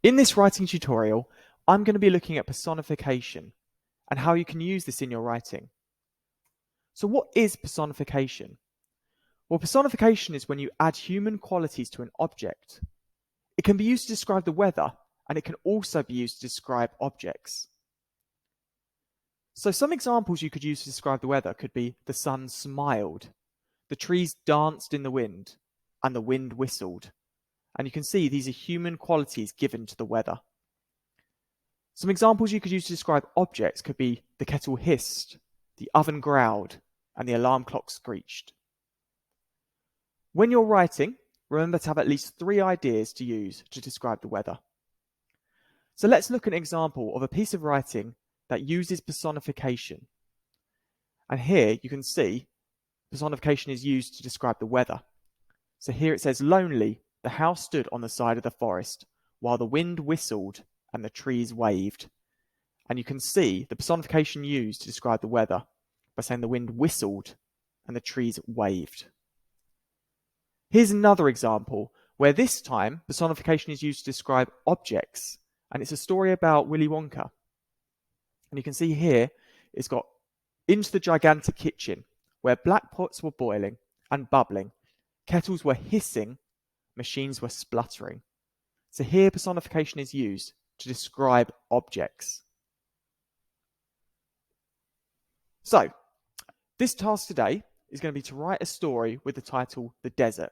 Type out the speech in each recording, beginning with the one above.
In this writing tutorial, I'm going to be looking at personification and how you can use this in your writing. So what is personification? Well, personification is when you add human qualities to an object. It can be used to describe the weather, and it can also be used to describe objects. So some examples you could use to describe the weather could be the sun smiled, the trees danced in the wind, and the wind whistled. And you can see these are human qualities given to the weather. Some examples you could use to describe objects could be the kettle hissed, the oven growled, and the alarm clock screeched. When you're writing, remember to have at least 3 ideas to use to describe the weather. So let's look at an example of a piece of writing that uses personification. And here you can see personification is used to describe the weather. So here it says, lonely, the house stood on the side of the forest, while the wind whistled and the trees waved. And you can see the personification used to describe the weather by saying the wind whistled and the trees waved. Here's another example where this time personification is used to describe objects, and it's a story about Willy Wonka. And you can see here it's got into the gigantic kitchen where black pots were boiling and bubbling, kettles were hissing, machines were spluttering. So here personification is used to describe objects. So this task today is going to be to write a story with the title The Desert.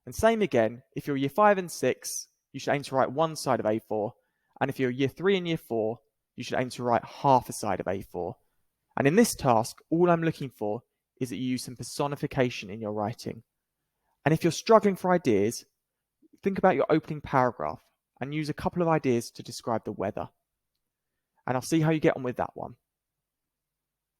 And same again, if you're year 5 and 6, you should aim to write one side of A4. And if you're year 3 and year 4, you should aim to write half a side of A4. And in this task, all I'm looking for is that you use some personification in your writing. And if you're struggling for ideas, think about your opening paragraph and use a couple of ideas to describe the weather. And I'll see how you get on with that one.